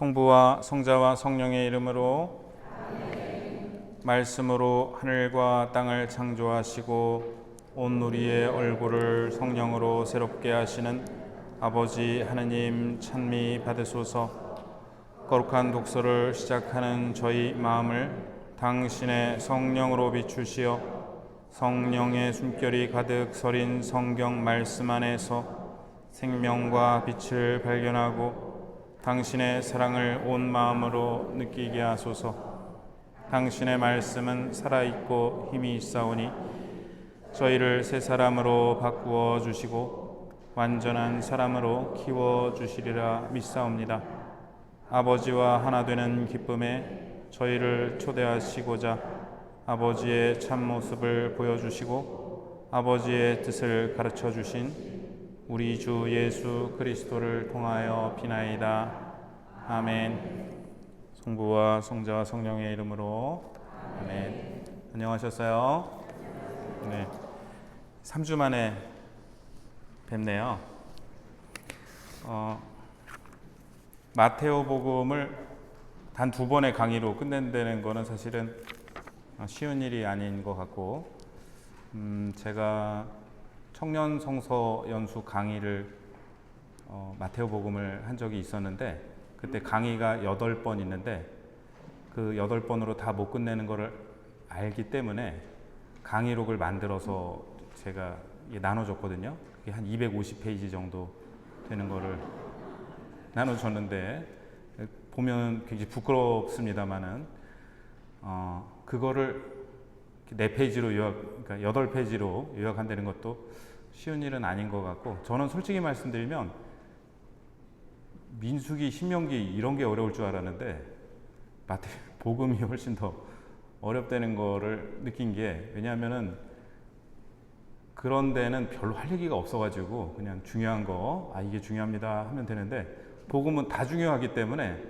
성부와 성자와 성령의 이름으로 말씀으로 하늘과 땅을 창조하시고 온 우리의 얼굴을 성령으로 새롭게 하시는 아버지 하느님 찬미 받으소서. 거룩한 독서를 시작하는 저희 마음을 당신의 성령으로 비추시어 성령의 숨결이 가득 서린 성경 말씀 안에서 생명과 빛을 발견하고 당신의 사랑을 온 마음으로 느끼게 하소서. 당신의 말씀은 살아있고 힘이 있사오니 저희를 새 사람으로 바꾸어 주시고 완전한 사람으로 키워 주시리라 믿사옵니다. 아버지와 하나 되는 기쁨에 저희를 초대하시고자 아버지의 참모습을 보여주시고 아버지의 뜻을 가르쳐 주신 우리 주 예수 그리스도를 통하여 비나이다. 아멘. 성부와 성자와 성령의 이름으로 아멘. 안녕하셨어요? 네. 3주 만에 뵙네요. 마테오 복음을 단 2번의 강의로 끝낸다는 거는 사실은 쉬운 일이 아닌 것 같고, 제가 청년 성서 연수 강의를 마테오 복음을 한 적이 있었는데, 그때 강의가 8번 있는데 그 8번으로 다 못 끝내는 거를 알기 때문에 강의록을 만들어서 제가 나눠줬거든요. 그게 한 250페이지 정도 되는 거를 나눠줬는데, 보면 굉장히 부끄럽습니다만은 그거를 4페이지로 그러니까 8페이지로 요약한다는 것도 쉬운 일은 아닌 것 같고, 저는 솔직히 말씀드리면 민수기, 신명기 이런 게 어려울 줄 알았는데 복음이 훨씬 더 어렵다는 거를 느낀 게, 왜냐하면은 그런 데는 별로 할 얘기가 없어가지고 그냥 중요한 거, 이게 중요합니다 하면 되는데, 복음은 다 중요하기 때문에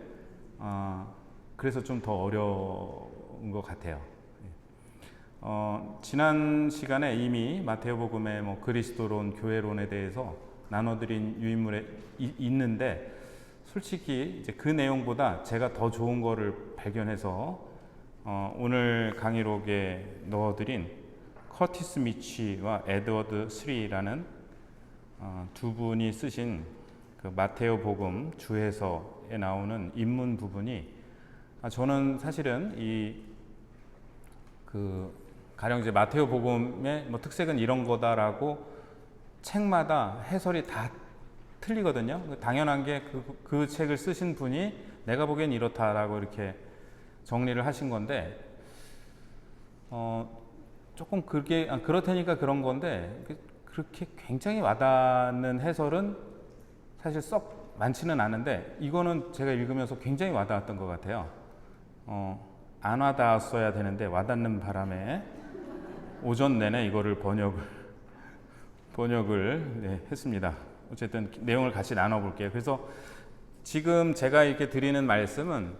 그래서 좀 더 어려운 것 같아요. 지난 시간에 이미 마테오 복음의 그리스도론, 교회론에 대해서 나눠드린 유인물에 있는데, 솔직히 이제 그 내용보다 제가 더 좋은 거를 발견해서 오늘 강의록에 넣어드린 커티스 미치와 에드워드 스리라는 두 분이 쓰신 그 마테오 복음 주해서에 나오는 인문 부분이, 저는 사실은 가령 이제 마테오 복음의 특색은 이런 거다라고 책마다 해설이 다 틀리거든요. 당연한 게 그 책을 쓰신 분이 내가 보기엔 이렇다라고 이렇게 정리를 하신 건데, 조금 그렇다니까 그런 건데, 그렇게 굉장히 와닿는 해설은 사실 썩 많지는 않은데, 이거는 제가 읽으면서 굉장히 와닿았던 것 같아요. 안 와닿았어야 되는데 와닿는 바람에 오전 내내 이거를 번역을 했습니다. 어쨌든 내용을 같이 나눠볼게요. 그래서 지금 제가 이렇게 드리는 말씀은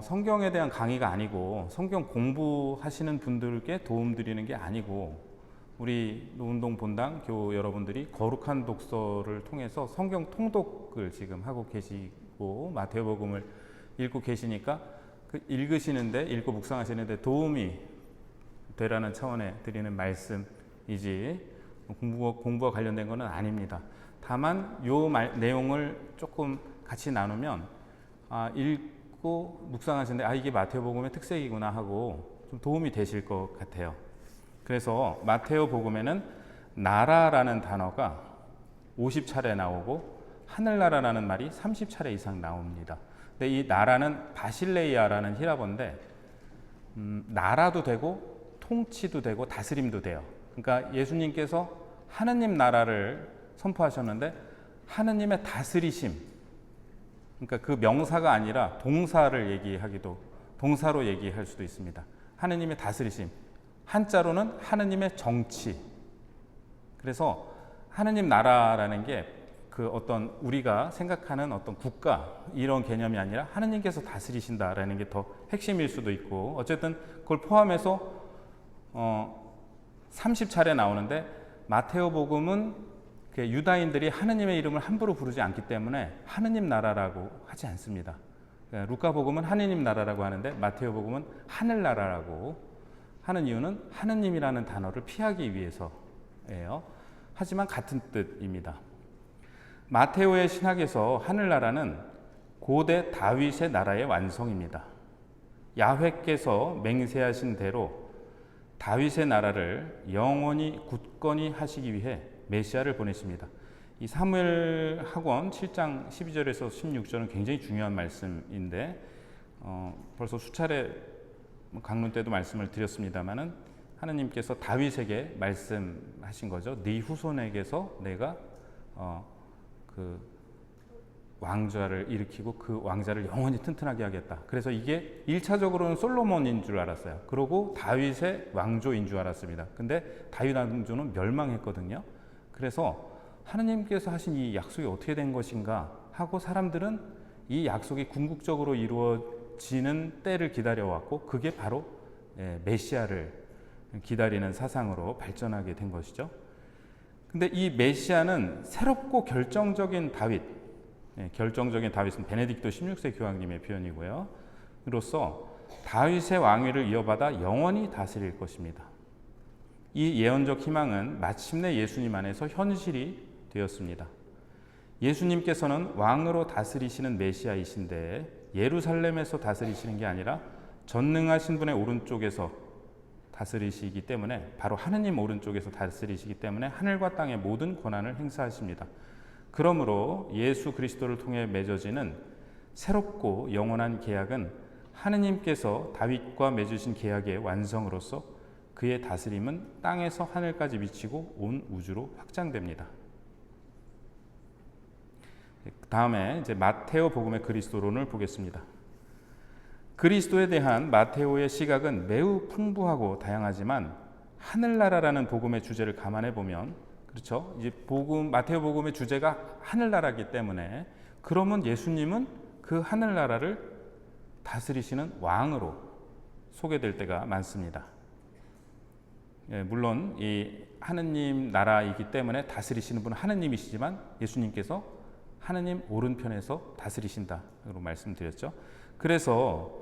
성경에 대한 강의가 아니고, 성경 공부하시는 분들께 도움 드리는 게 아니고, 우리 노운동 본당 교우 여러분들이 거룩한 독서를 통해서 성경 통독을 지금 하고 계시고 마테오 복음을 읽고 계시니까 읽으시는데, 읽고 묵상하시는데 도움이 되라는 차원에 드리는 말씀이지 공부와 관련된 것은 아닙니다. 다만 요 내용을 조금 같이 나누면 읽고 묵상하시는데 이게 마테오 복음의 특색이구나 하고 좀 도움이 되실 것 같아요. 그래서 마테오 복음에는 나라라는 단어가 50차례 나오고 하늘나라라는 말이 30차례 이상 나옵니다. 근데 이 나라는 바실레이아라는 히라보인데, 나라도 되고 통치도 되고 다스림도 돼요. 그러니까 예수님께서 하느님 나라를 선포하셨는데, 하느님의 다스리심, 그러니까 그 명사가 아니라 동사로 얘기할 수도 있습니다. 하느님의 다스리심, 한자로는 하느님의 정치. 그래서 하느님 나라라는 게 어떤 우리가 생각하는 어떤 국가 이런 개념이 아니라 하느님께서 다스리신다라는 게 더 핵심일 수도 있고, 어쨌든 그걸 포함해서 30차례 나오는데, 마테오 복음은 유다인들이 하느님의 이름을 함부로 부르지 않기 때문에 하느님 나라라고 하지 않습니다. 루카복음은 하느님 나라라고 하는데 마테오복음은 하늘나라라고 하는 이유는 하느님이라는 단어를 피하기 위해서예요. 하지만 같은 뜻입니다. 마테오의 신학에서 하늘나라는 고대 다윗의 나라의 완성입니다. 야훼께서 맹세하신 대로 다윗의 나라를 영원히 굳건히 하시기 위해 메시아를 보내십니다. 이 사무엘 학원 7장 12절에서 16절은 굉장히 중요한 말씀인데 벌써 수차례 강론 때도 말씀을 드렸습니다마는 하느님께서 다윗에게 말씀하신 거죠. 네 후손에게서 내가 그 왕좌를 일으키고 그 왕자를 영원히 튼튼하게 하겠다. 그래서 이게 1차적으로는 솔로몬인 줄 알았어요. 그리고 다윗의 왕조인 줄 알았습니다. 근데 다윗 왕조는 멸망했거든요. 그래서 하느님께서 하신 이 약속이 어떻게 된 것인가 하고 사람들은 이 약속이 궁극적으로 이루어지는 때를 기다려왔고 그게 바로 메시아를 기다리는 사상으로 발전하게 된 것이죠. 근데 이 메시아는 새롭고 결정적인 다윗, 결정적인 다윗은 베네딕토 16세 교황님의 표현이고요. 이로써 다윗의 왕위를 이어받아 영원히 다스릴 것입니다. 이 예언적 희망은 마침내 예수님 안에서 현실이 되었습니다. 예수님께서는 왕으로 다스리시는 메시아이신데 예루살렘에서 다스리시는 게 아니라 전능하신 분의 오른쪽에서 다스리시기 때문에 바로 하느님 오른쪽에서 다스리시기 때문에 하늘과 땅의 모든 권한을 행사하십니다. 그러므로 예수 그리스도를 통해 맺어지는 새롭고 영원한 계약은 하느님께서 다윗과 맺으신 계약의 완성으로서 그의 다스림은 땅에서 하늘까지 미치고 온 우주로 확장됩니다. 다음에 이제 마테오 복음의 그리스도론을 보겠습니다. 그리스도에 대한 마테오의 시각은 매우 풍부하고 다양하지만 하늘나라라는 복음의 주제를 감안해 보면 그렇죠. 이제 마테오 복음의 주제가 하늘나라이기 때문에 그러면 예수님은 그 하늘나라를 다스리시는 왕으로 소개될 때가 많습니다. 물론 이 하느님 나라이기 때문에 다스리시는 분은 하느님이시지만 예수님께서 하느님 오른편에서 다스리신다고 말씀드렸죠. 그래서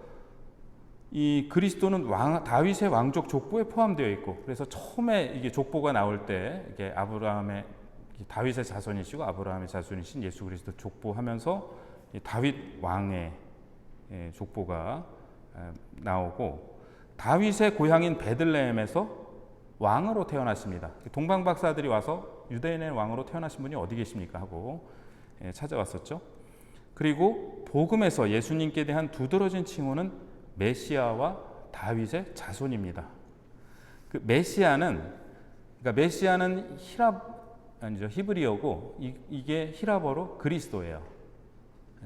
이 그리스도는 다윗의 왕족 족보에 포함되어 있고, 그래서 처음에 이게 족보가 나올 때 이게 다윗의 자손이시고 아브라함의 자손이신 예수 그리스도 족보하면서 다윗 왕의 족보가 나오고, 다윗의 고향인 베들레헴에서 왕으로 태어났습니다. 동방 박사들이 와서 유대인의 왕으로 태어나신 분이 어디 계십니까 하고 찾아왔었죠. 그리고 복음에서 예수님께 대한 두드러진 칭호는 메시아와 다윗의 자손입니다. 그 메시아는 히브리어고 이게 히라버로 그리스도예요.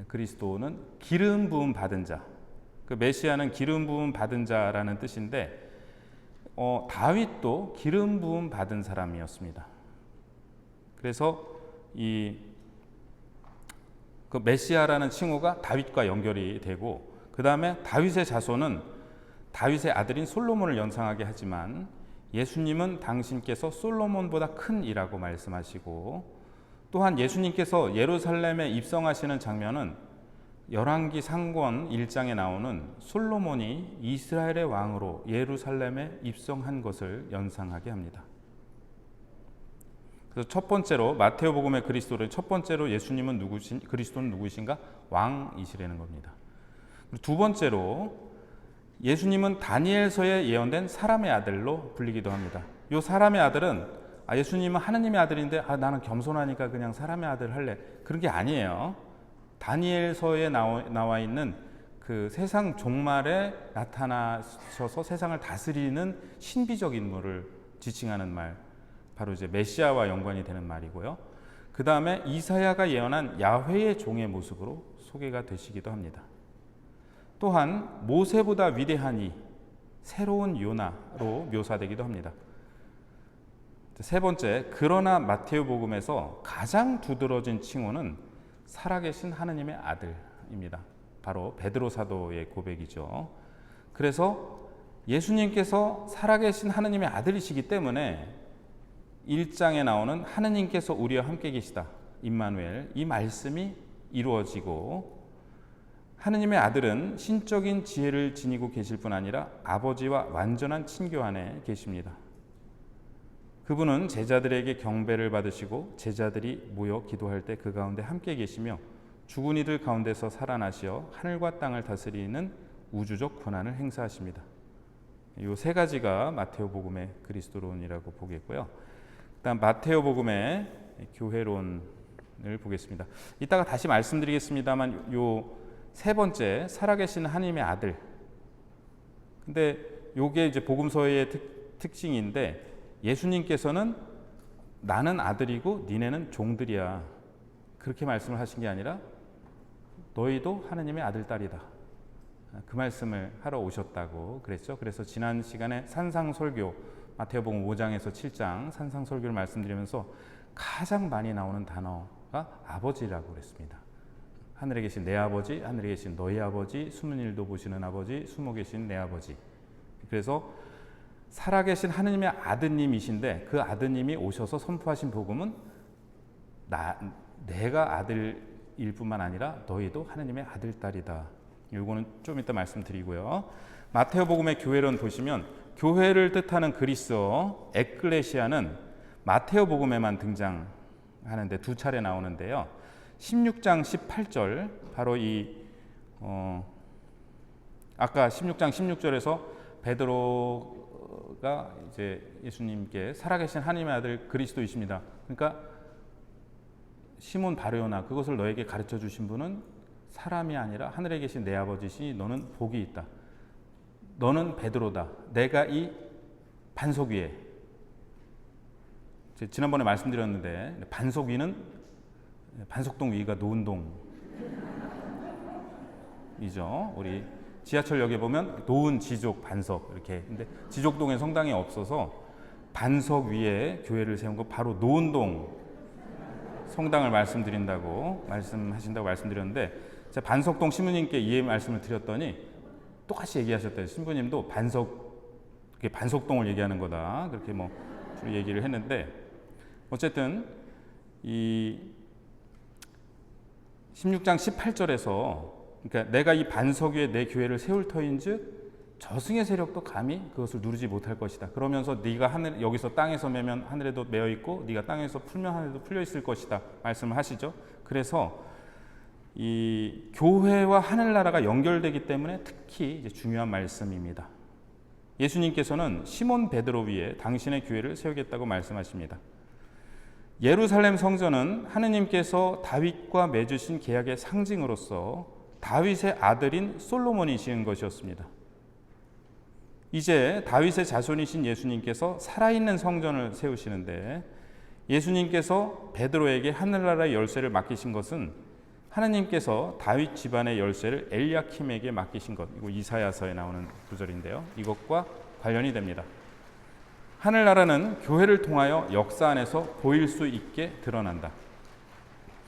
그리스도는 기름 부음 받은 자. 그 메시아는 기름 부음 받은 자라는 뜻인데 다윗도 기름 부음 받은 사람이었습니다. 그래서 그 메시아라는 칭호가 다윗과 연결이 되고, 그 다음에 다윗의 자손은 다윗의 아들인 솔로몬을 연상하게 하지만 예수님은 당신께서 솔로몬보다 큰 이라고 말씀하시고, 또한 예수님께서 예루살렘에 입성하시는 장면은 열왕기 상권 1장에 나오는 솔로몬이 이스라엘의 왕으로 예루살렘에 입성한 것을 연상하게 합니다. 그래서 첫 번째로 마테오복음의 그리스도를 첫 번째로 그리스도는 누구이신가? 왕이시라는 겁니다. 두 번째로 예수님은 다니엘서에 예언된 사람의 아들로 불리기도 합니다. 이 사람의 아들은 예수님은 하느님의 아들인데 나는 겸손하니까 그냥 사람의 아들 할래, 그런 게 아니에요. 다니엘서에 나와 있는 그 세상 종말에 나타나셔서 세상을 다스리는 신비적 인물을 지칭하는 말, 바로 이제 메시아와 연관이 되는 말이고요. 그 다음에 이사야가 예언한 야훼의 종의 모습으로 소개가 되시기도 합니다. 또한 모세보다 위대한 이 새로운 요나로 묘사되기도 합니다. 세 번째, 그러나 마테오복음에서 가장 두드러진 칭호는 살아계신 하느님의 아들입니다. 바로 베드로 사도의 고백이죠. 그래서 예수님께서 살아계신 하느님의 아들이시기 때문에 1장에 나오는 하느님께서 우리와 함께 계시다, 임마누엘, 이 말씀이 이루어지고, 하느님의 아들은 신적인 지혜를 지니고 계실 뿐 아니라 아버지와 완전한 친교 안에 계십니다. 그분은 제자들에게 경배를 받으시고 제자들이 모여 기도할 때 그 가운데 함께 계시며 죽은 이들 가운데서 살아나시어 하늘과 땅을 다스리는 우주적 권한을 행사하십니다. 이 세 가지가 마테오복음의 그리스도론이라고 보겠고요. 일단 마테오복음의 교회론을 보겠습니다. 이따가 다시 말씀드리겠습니다만 요 세 번째 살아계신 하나님의 아들. 근데 요게 이제 복음서의 특징인데 예수님께서는 나는 아들이고 니네는 종들이야. 그렇게 말씀을 하신 게 아니라 너희도 하나님의 아들 딸이다. 그 말씀을 하러 오셨다고 그랬죠. 그래서 지난 시간에 산상설교 마태복음 5장에서 7장 산상설교를 말씀드리면서 가장 많이 나오는 단어가 아버지라고 그랬습니다. 하늘에 계신 내 아버지, 하늘에 계신 너희 아버지, 숨은 일도 보시는 아버지, 숨어 계신 내 아버지. 그래서 살아계신 하느님의 아드님이신데 그 아드님이 오셔서 선포하신 복음은 내가 아들일 뿐만 아니라 너희도 하느님의 아들, 딸이다. 이거는 좀 이따 말씀드리고요. 마테오복음의 교회론 보시면 교회를 뜻하는 그리스어 에클레시아는 마테오복음에만 등장하는데 두 차례 나오는데요. 16장 18절 바로 아까 16장 16절에서 베드로가 이제 예수님께 살아계신 하나님의 아들 그리스도이십니다. 그러니까 시몬 바르요나 그것을 너에게 가르쳐 주신 분은 사람이 아니라 하늘에 계신 내 아버지시니 너는 복이 있다. 너는 베드로다. 내가 이 반석 위에 지난번에 말씀드렸는데 반석 위는 반석동 위가 노은동이죠. 우리 지하철역에 보면 노은, 지족, 반석 이렇게. 근데 지족동에 성당이 없어서 반석 위에 교회를 세운 거 바로 노은동 성당을 말씀드린다고 말씀하신다고 말씀드렸는데 제가 반석동 신부님께 이 말씀을 드렸더니 똑같이 얘기하셨대요. 신부님도 반석동을 얘기하는 거다 그렇게 뭐 주로 얘기를 했는데 어쨌든 이 16장 18절에서 그러니까 내가 이 반석 위에 내 교회를 세울 터인즉 저승의 세력도 감히 그것을 누르지 못할 것이다. 그러면서 네가 여기서 땅에서 매면 하늘에도 매어 있고 네가 땅에서 풀면 하늘에도 풀려 있을 것이다 말씀을 하시죠. 그래서 이 교회와 하늘나라가 연결되기 때문에 특히 이제 중요한 말씀입니다. 예수님께서는 시몬 베드로 위에 당신의 교회를 세우겠다고 말씀하십니다. 예루살렘 성전은 하느님께서 다윗과 맺으신 계약의 상징으로서 다윗의 아들인 솔로몬이 지은 것이었습니다. 이제 다윗의 자손이신 예수님께서 살아있는 성전을 세우시는데 예수님께서 베드로에게 하늘나라의 열쇠를 맡기신 것은 하느님께서 다윗 집안의 열쇠를 엘리야킴에게 맡기신 것. 이거 이사야서에 나오는 구절인데요. 이것과 관련이 됩니다. 하늘나라는 교회를 통하여 역사 안에서 보일 수 있게 드러난다.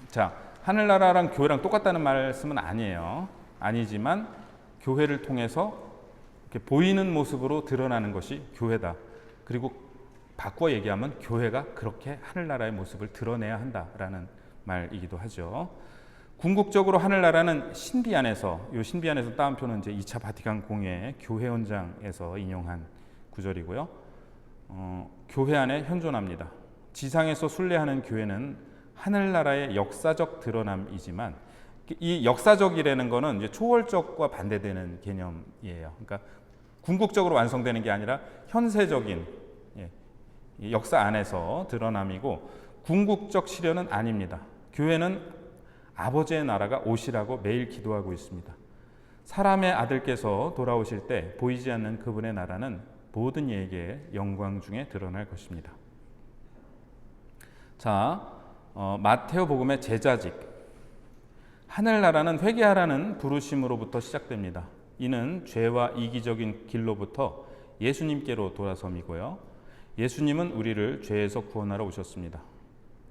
자, 하늘나라랑 교회랑 똑같다는 말씀은 아니에요. 아니지만 교회를 통해서 이렇게 보이는 모습으로 드러나는 것이 교회다. 그리고 바꿔 얘기하면 교회가 그렇게 하늘나라의 모습을 드러내야 한다라는 말이기도 하죠. 궁극적으로 하늘나라는 신비 안에서, 이 신비 안에서 따옴표는 이제 2차 바티칸 공회 교회 헌장에서 인용한 구절이고요. 교회 안에 현존합니다. 지상에서 순례하는 교회는 하늘나라의 역사적 드러남이지만 이 역사적이라는 거는 이제 초월적과 반대되는 개념이에요. 그러니까 궁극적으로 완성되는 게 아니라 현세적인 역사 안에서 드러남이고 궁극적 실현은 아닙니다. 교회는 아버지의 나라가 오시라고 매일 기도하고 있습니다. 사람의 아들께서 돌아오실 때 보이지 않는 그분의 나라는 모든 이에게 영광 중에 드러날 것입니다. 자, 마테오복음의 제자직. 하늘나라는 회개하라는 부르심으로부터 시작됩니다. 이는 죄와 이기적인 길로부터 예수님께로 돌아섬이고요. 예수님은 우리를 죄에서 구원하러 오셨습니다.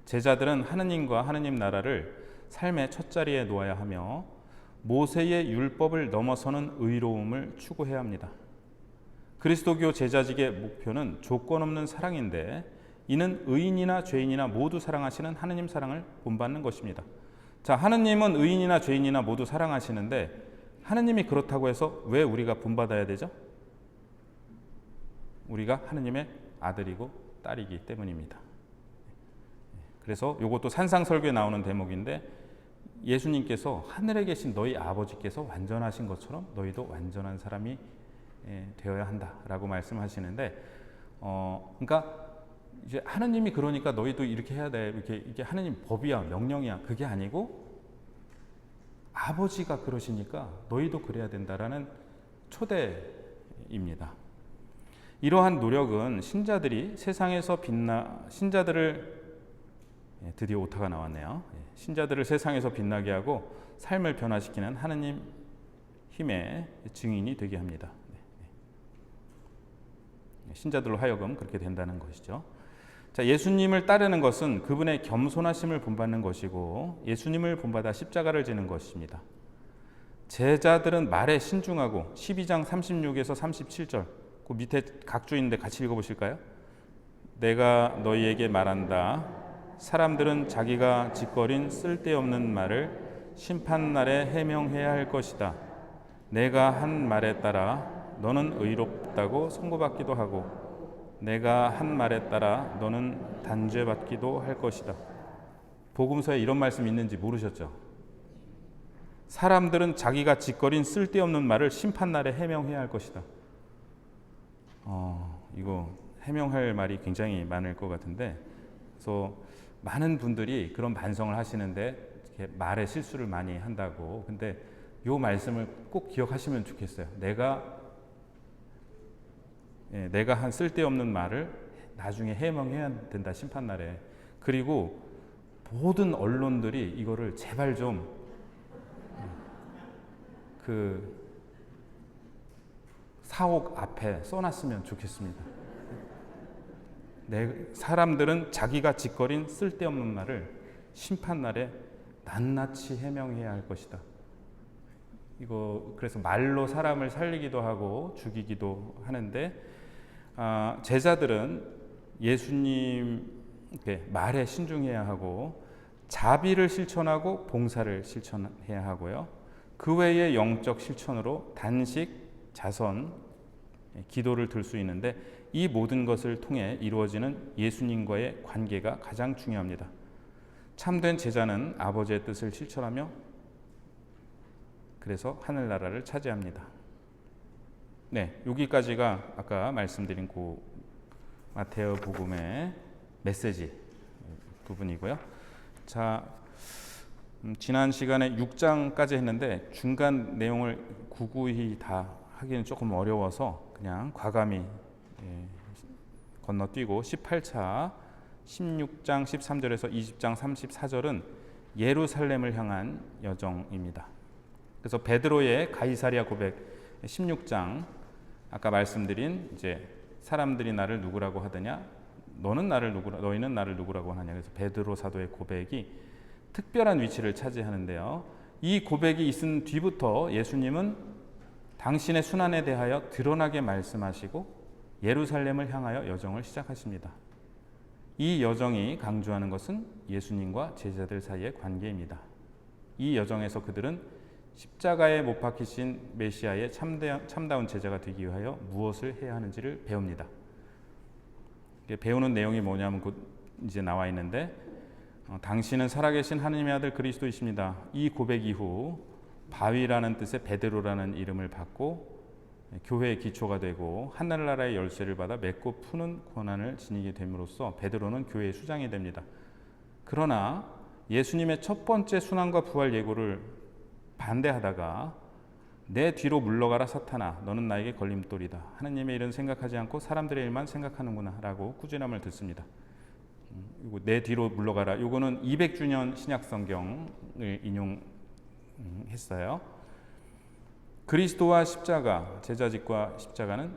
제자들은 하느님과 하느님 나라를 삶의 첫자리에 놓아야 하며 모세의 율법을 넘어서는 의로움을 추구해야 합니다. 그리스도교 제자직의 목표는 조건 없는 사랑인데 이는 의인이나 죄인이나 모두 사랑하시는 하느님 사랑을 본받는 것입니다. 자, 하느님은 의인이나 죄인이나 모두 사랑하시는데 하느님이 그렇다고 해서 왜 우리가 본받아야 되죠? 우리가 하느님의 아들이고 딸이기 때문입니다. 그래서 이것도 산상설교에 나오는 대목인데 예수님께서 하늘에 계신 너희 아버지께서 완전하신 것처럼 너희도 완전한 사람이 되어야 한다라고 말씀하시는데, 그러니까 이제 하느님이 그러니까 너희도 이렇게 해야 돼, 이게 하느님 법이야, 명령이야, 그게 아니고 아버지가 그러시니까 너희도 그래야 된다라는 초대입니다. 이러한 노력은 신자들이 세상에서 신자들을 드디어 오타가 나왔네요. 신자들을 세상에서 빛나게 하고 삶을 변화시키는 하느님 힘의 증인이 되게 합니다. 신자들로 하여금 그렇게 된다는 것이죠. 자, 예수님을 따르는 것은 그분의 겸손하심을 본받는 것이고 예수님을 본받아 십자가를 지는 것입니다. 제자들은 말에 신중하고 12장 36에서 37절 그 밑에 각주 있는데 같이 읽어보실까요? 내가 너희에게 말한다. 사람들은 자기가 짓거린 쓸데없는 말을 심판날에 해명해야 할 것이다. 내가 한 말에 따라 너는 의롭다고 선고받기도 하고 내가 한 말에 따라 너는 단죄받기도 할 것이다. 복음서에 이런 말씀 있는지 모르셨죠? 사람들은 자기가 짓거린 쓸데없는 말을 심판날에 해명해야 할 것이다. 이거 해명할 말이 굉장히 많을 것 같은데, 그래서 많은 분들이 그런 반성을 하시는데 이렇게 말에 실수를 많이 한다고. 근데 이 말씀을 꼭 기억하시면 좋겠어요. 내가 한 쓸데없는 말을 나중에 해명해야 된다, 심판날에. 그리고 모든 언론들이 이거를 제발 좀 그 사옥 앞에 써놨으면 좋겠습니다. 사람들은 자기가 짓거린 쓸데없는 말을 심판날에 낱낱이 해명해야 할 것이다. 이거 그래서 말로 사람을 살리기도 하고 죽이기도 하는데, 제자들은 예수님 말에 신중해야 하고 자비를 실천하고 봉사를 실천해야 하고요. 그 외의 영적 실천으로 단식, 자선, 기도를 들 수 있는데 이 모든 것을 통해 이루어지는 예수님과의 관계가 가장 중요합니다. 참된 제자는 아버지의 뜻을 실천하며 그래서 하늘나라를 차지합니다. 네, 여기까지가 아까 말씀드린 그 마테오 복음의 메시지 부분이고요. 자, 지난 시간에 6장까지 했는데 중간 내용을 구구히 다 하기는 조금 어려워서 그냥 과감히 건너뛰고 18차 16장 13절에서 20장 34절은 예루살렘을 향한 여정입니다. 그래서 베드로의 가이사랴 고백 16장, 아까 말씀드린 이제 사람들이 나를 누구라고 하더냐, 너희는 나를 누구라고 하느냐. 그래서 베드로 사도의 고백이 특별한 위치를 차지하는데요. 이 고백이 있은 뒤부터 예수님은 당신의 순환에 대하여 드러나게 말씀하시고 예루살렘을 향하여 여정을 시작하십니다. 이 여정이 강조하는 것은 예수님과 제자들 사이의 관계입니다. 이 여정에서 그들은 십자가에 못 박히신 메시아의 참다운 제자가 되기 위하여 무엇을 해야 하는지를 배웁니다. 배우는 내용이 뭐냐면 곧 이제 나와 있는데, 당신은 살아계신 하느님의 아들 그리스도이십니다. 이 고백 이후 바위라는 뜻의 베드로라는 이름을 받고 교회의 기초가 되고 하늘나라의 열쇠를 받아 맺고 푸는 권한을 지니게 됨으로써 베드로는 교회의 수장이 됩니다. 그러나 예수님의 첫 번째 순환과 부활 예고를 반대하다가 내 뒤로 물러가라 사탄아, 너는 나에게 걸림돌이다. 하느님의 일은 생각하지 않고 사람들의 일만 생각하는구나 라고 꾸준함을 듣습니다. 내 뒤로 물러가라. 이거는 200주년 신약성경을 인용했어요. 그리스도와 십자가, 제자직과 십자가는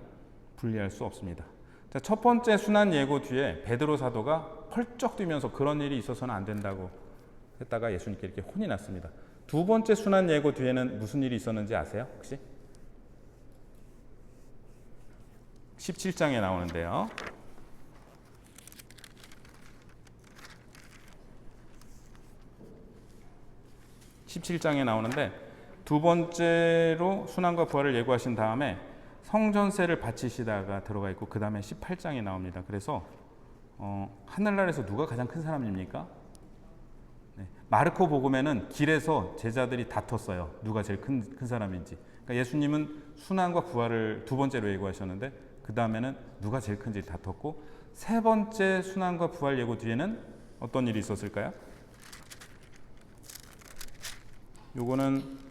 분리할 수 없습니다. 자, 첫 번째 순환 예고 뒤에 베드로 사도가 펄쩍 뛰면서 그런 일이 있어서는 안 된다고 했다가 예수님께 이렇게 혼이 났습니다. 두 번째 순환 예고 뒤에는 무슨 일이 있었는지 아세요? 혹시? 17장에 나오는데요. 17장에 나오는데 두 번째로 순환과 부활을 예고하신 다음에 성전세를 바치시다가 들어가 있고 그 다음에 18장이 나옵니다. 그래서 하늘나라에서 누가 가장 큰 사람입니까? 네. 마르코 복음에는 길에서 제자들이 다퉜어요. 누가 제일 큰 사람인지. 그러니까 예수님은 순환과 부활을 두 번째로 예고하셨는데 그 다음에는 누가 제일 큰지 다퉜고 세 번째 순환과 부활 예고 뒤에는 어떤 일이 있었을까요? 요거는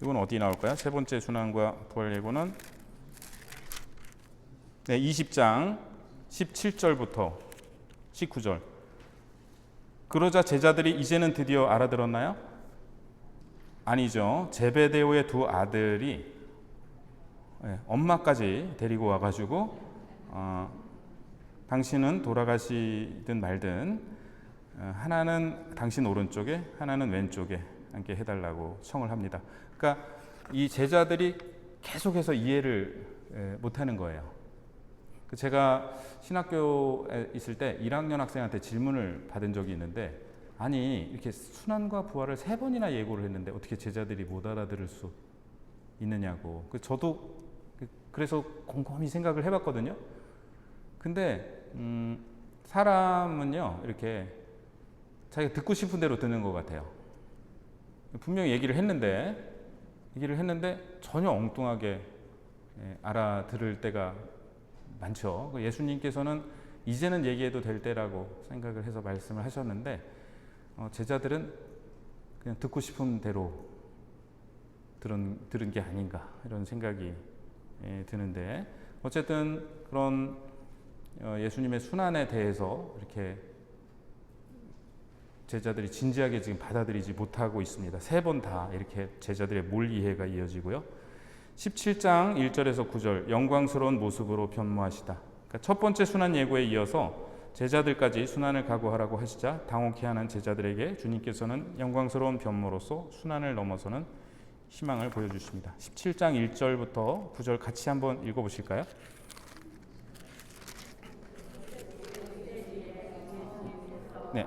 이건 어디 나올까요? 세 번째 순환과 부활 예고는 20장 17절부터 19절. 그러자 제자들이 이제는 드디어 알아들었나요? 아니죠. 제베데오의 두 아들이 엄마까지 데리고 와가지고 당신은 돌아가시든 말든 하나는 당신 오른쪽에 하나는 왼쪽에 앉게 해달라고 청을 합니다. 그러니까 이 제자들이 계속해서 이해를 못하는 거예요. 제가 신학교에 있을 때 1학년 학생한테 질문을 받은 적이 있는데 아니 이렇게 순환과 부활을 3번이나 예고를 했는데 어떻게 제자들이 못 알아들을 수 있느냐고. 저도 그래서 곰곰이 생각을 해봤거든요. 근데 사람은요 이렇게 자기가 듣고 싶은 대로 듣는 것 같아요. 분명히 얘기를 했는데 전혀 엉뚱하게 알아들을 때가 많죠. 예수님께서는 이제는 얘기해도 될 때라고 생각을 해서 말씀을 하셨는데 제자들은 그냥 듣고 싶은 대로 들은 게 아닌가 이런 생각이 드는데 어쨌든 그런 예수님의 순환에 대해서 이렇게 제자들이 진지하게 지금 받아들이지 못하고 있습니다. 3번 다 이렇게 제자들의 몰이해가 이어지고요. 17장 1절에서 9절 영광스러운 모습으로 변모하시다. 그러니까 첫 번째 순환 예고에 이어서 제자들까지 순환을 각오하라고 하시자 당혹해하는 제자들에게 주님께서는 영광스러운 변모로서 순환을 넘어서는 희망을 보여주십니다. 17장 1절부터 9절 같이 한번 읽어보실까요? 네.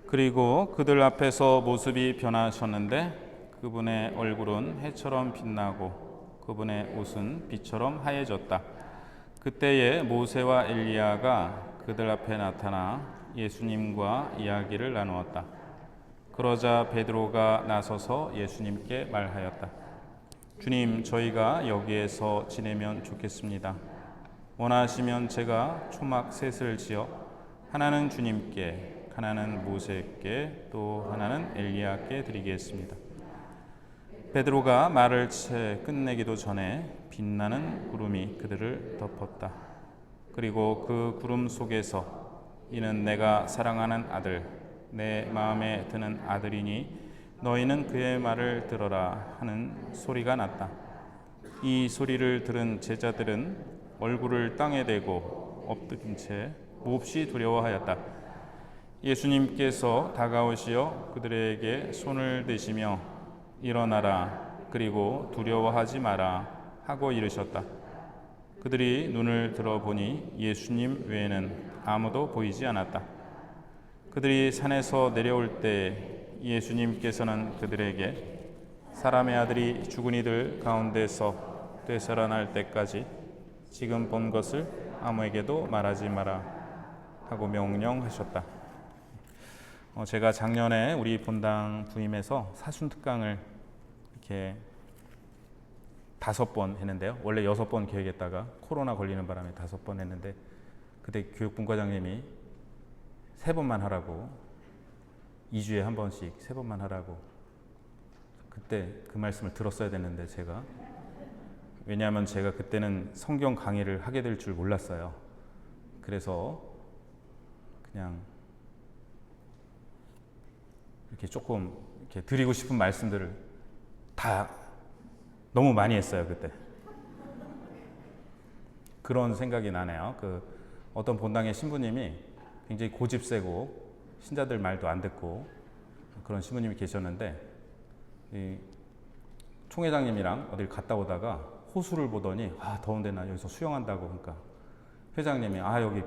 그리고 그들 앞에서 모습이 변하셨는데 그분의 얼굴은 해처럼 빛나고 그분의 옷은 빛처럼 하얘졌다. 그때에 모세와 엘리야가 그들 앞에 나타나 예수님과 이야기를 나누었다. 그러자 베드로가 나서서 예수님께 말하였다. 주님, 저희가 여기에서 지내면 좋겠습니다. 원하시면 제가 초막 셋을 지어 하나는 주님께 하나는 모세께 또 하나는 엘리야께 드리겠습니다. 베드로가 말을 채 끝내기도 전에 빛나는 구름이 그들을 덮었다. 그리고 그 구름 속에서 이는 내가 사랑하는 아들, 내 마음에 드는 아들이니 너희는 그의 말을 들어라 하는 소리가 났다. 이 소리를 들은 제자들은 얼굴을 땅에 대고 엎드린 채 몹시 두려워하였다. 예수님께서 다가오시어 그들에게 손을 대시며 일어나라 그리고 두려워하지 마라 하고 이르셨다. 그들이 눈을 들어보니 예수님 외에는 아무도 보이지 않았다. 그들이 산에서 내려올 때 예수님께서는 그들에게 사람의 아들이 죽은 이들 가운데서 되살아날 때까지 지금 본 것을 아무에게도 말하지 마라 하고 명령하셨다. 제가 작년에 우리 본당 부임해서 사순특강을 이렇게 5번 했는데요. 원래 6번 계획했다가 코로나 걸리는 바람에 5번 했는데 그때 교육분과장님이 3번만 하라고 2주에 한 번씩 3번만 하라고 그때 그 말씀을 들었어야 됐는데 제가 왜냐하면 제가 그때는 성경 강의를 하게 될 줄 몰랐어요. 그래서 그냥 이렇게 조금 이렇게 드리고 싶은 말씀들을 다 너무 많이 했어요 그때. 그런 생각이 나네요. 어떤 본당의 신부님이 굉장히 고집세고 신자들 말도 안 듣고 그런 신부님이 계셨는데 총회장님이랑 어딜 갔다 오다가 호수를 보더니 더운데 나 여기서 수영한다고. 그러니까 회장님이 여기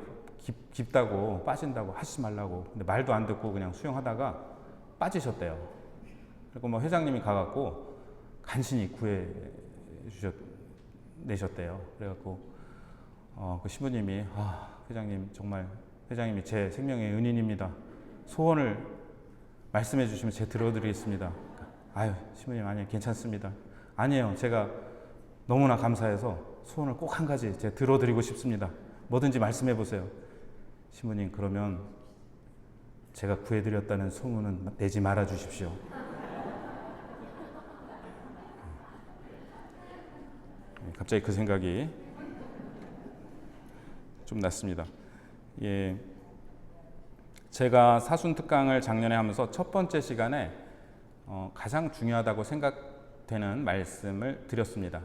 깊다고 빠진다고 하지 말라고. 근데 말도 안 듣고 그냥 수영하다가 빠지셨대요. 그리고 뭐 회장님이 가갖고 간신히 내셨대요. 그래갖고 그 신부님이 회장님 정말 회장님이 제 생명의 은인입니다. 소원을 말씀해 주시면 제가 들어드리겠습니다. 신부님 아니요 괜찮습니다. 아니에요 제가 너무나 감사해서 소원을 꼭 한 가지 제가 들어드리고 싶습니다. 뭐든지 말씀해 보세요. 신부님 그러면 제가 구해드렸다는 소문은 내지 말아 주십시오. 갑자기 그 생각이 좀 났습니다. 예, 제가 사순특강을 작년에 하면서 첫 번째 시간에 가장 중요하다고 생각되는 말씀을 드렸습니다.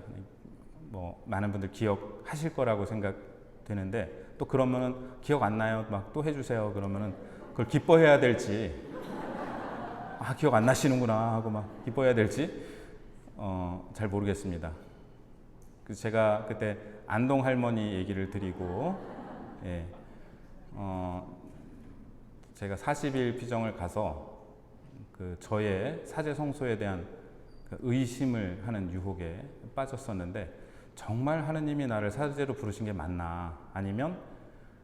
뭐 많은 분들 기억하실 거라고 생각되는데 또 그러면은 기억 안 나요? 막 또 해주세요. 그러면은 그걸 기뻐해야 될지 기억 안 나시는구나 하고 막 기뻐해야 될지 잘 모르겠습니다. 제가 그때 안동 할머니 얘기를 드리고 제가 40일 피정을 가서 저의 사제 성소에 대한 의심을 하는 유혹에 빠졌었는데 정말 하느님이 나를 사제로 부르신 게 맞나 아니면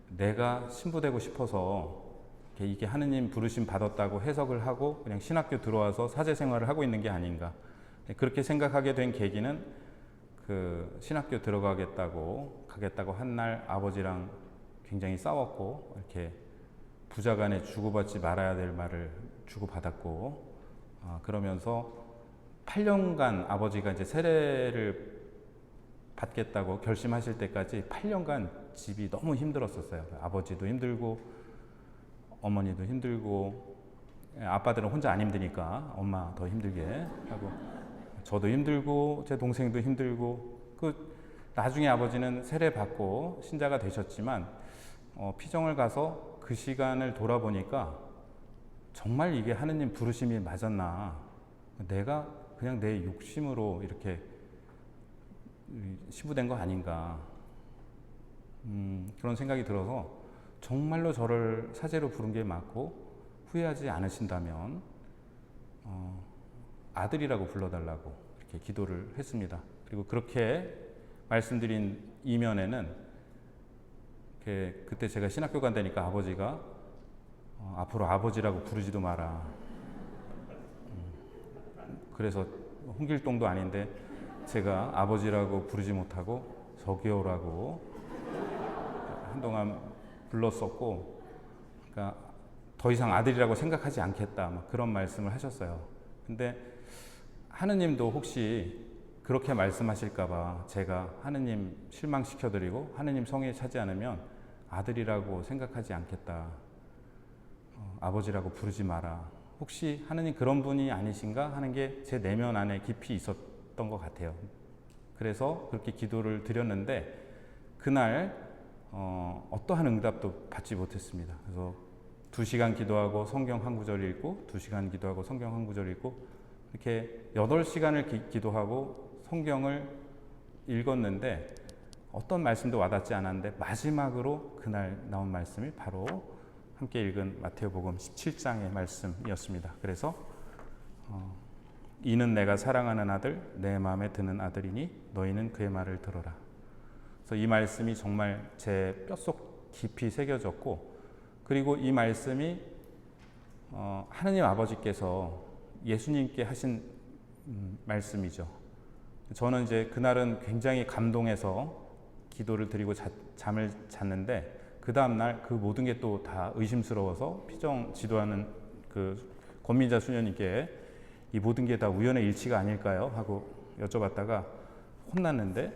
내가 신부되고 싶어서 이게 하느님 부르심 받았다고 해석을 하고 그냥 신학교 들어와서 사제 생활을 하고 있는 게 아닌가 그렇게 생각하게 된 계기는 신학교 가겠다고 한 날 아버지랑 굉장히 싸웠고 이렇게 부자간에 주고받지 말아야 될 말을 주고받았고 그러면서 8년간 아버지가 이제 세례를 받겠다고 결심하실 때까지 8년간 집이 너무 힘들었었어요. 아버지도 힘들고 어머니도 힘들고 아빠들은 혼자 안 힘드니까 엄마 더 힘들게 하고 저도 힘들고 제 동생도 힘들고 나중에 아버지는 세례 받고 신자가 되셨지만 피정을 가서 그 시간을 돌아보니까 정말 이게 하느님 부르심이 맞았나 내가 그냥 내 욕심으로 이렇게 시부된 거 아닌가 그런 생각이 들어서 정말로 저를 사제로 부른 게 맞고 후회하지 않으신다면 아들이라고 불러달라고 이렇게 기도를 했습니다. 그리고 그렇게 말씀드린 이면에는 그때 제가 신학교 간다니까 아버지가 앞으로 아버지라고 부르지도 마라. 그래서 홍길동도 아닌데 제가 아버지라고 부르지 못하고 저기요라고 한동안 불렀었고 그러니까 더 이상 아들이라고 생각하지 않겠다 막 그런 말씀을 하셨어요. 근데 하느님도 혹시 그렇게 말씀하실까봐 제가 하느님 실망시켜드리고 하느님 성에 차지 않으면 아들이라고 생각하지 않겠다. 아버지라고 부르지 마라. 혹시 하느님 그런 분이 아니신가 하는 게 제 내면 안에 깊이 있었던 것 같아요. 그래서 그렇게 기도를 드렸는데 그날 어떠한 응답도 받지 못했습니다. 그래서 2시간 기도하고 성경 한 구절 읽고 2시간 기도하고 성경 한 구절 읽고 이렇게 8시간을 기도하고 성경을 읽었는데 어떤 말씀도 와닿지 않았는데 마지막으로 그날 나온 말씀이 바로 함께 읽은 마태복음 17장의 말씀이었습니다. 그래서 이는 내가 사랑하는 아들 내 마음에 드는 아들이니 너희는 그의 말을 들어라. 그래서 이 말씀이 정말 제 뼛속 깊이 새겨졌고 그리고 이 말씀이 하느님 아버지께서 예수님께 하신 말씀이죠. 저는 이제 그날은 굉장히 감동해서 기도를 드리고 잠을 잤는데 그 다음날 그 모든 게 또 다 의심스러워서 피정 지도하는 권민자 수녀님께 이 모든 게 다 우연의 일치가 아닐까요? 하고 여쭤봤다가 혼났는데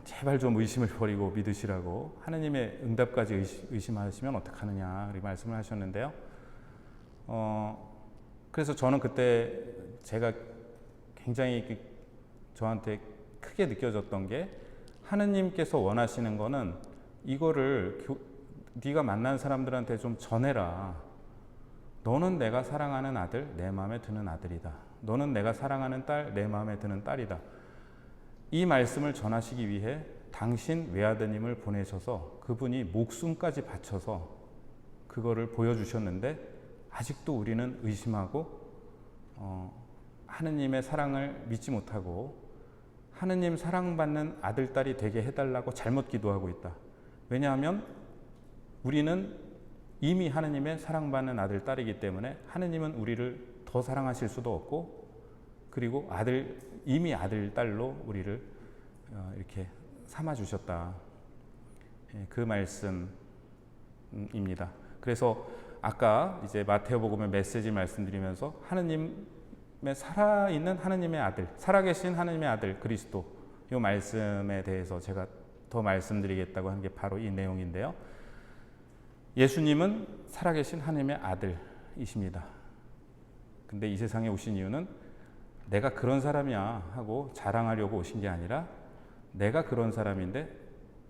제발 좀 의심을 버리고 믿으시라고 하느님의 응답까지 의심하시면 어떡하느냐 이렇게 말씀을 하셨는데요. 그래서 저는 그때 제가 굉장히 저한테 크게 느껴졌던 게 하느님께서 원하시는 거는 이거를 네가 만난 사람들한테 좀 전해라. 너는 내가 사랑하는 아들, 내 마음에 드는 아들이다. 너는 내가 사랑하는 딸, 내 마음에 드는 딸이다. 이 말씀을 전하시기 위해 당신 외아드님을 보내셔서 그분이 목숨까지 바쳐서 그거를 보여주셨는데 아직도 우리는 의심하고 하느님의 사랑을 믿지 못하고 하느님 사랑받는 아들, 딸이 되게 해달라고 잘못 기도하고 있다. 왜냐하면 우리는 이미 하느님의 사랑받는 아들, 딸이기 때문에 하느님은 우리를 더 사랑하실 수도 없고 그리고 이미 아들, 딸로 우리를 이렇게 삼아주셨다. 그 말씀입니다. 그래서 아까 이제 마태복음의 메시지 말씀드리면서 하느님의 살아있는 하느님의 아들, 살아계신 하느님의 아들 그리스도 이 말씀에 대해서 제가 더 말씀드리겠다고 하는 게 바로 이 내용인데요. 예수님은 살아계신 하느님의 아들이십니다. 근데 이 세상에 오신 이유는 내가 그런 사람이야 하고 자랑하려고 오신 게 아니라 내가 그런 사람인데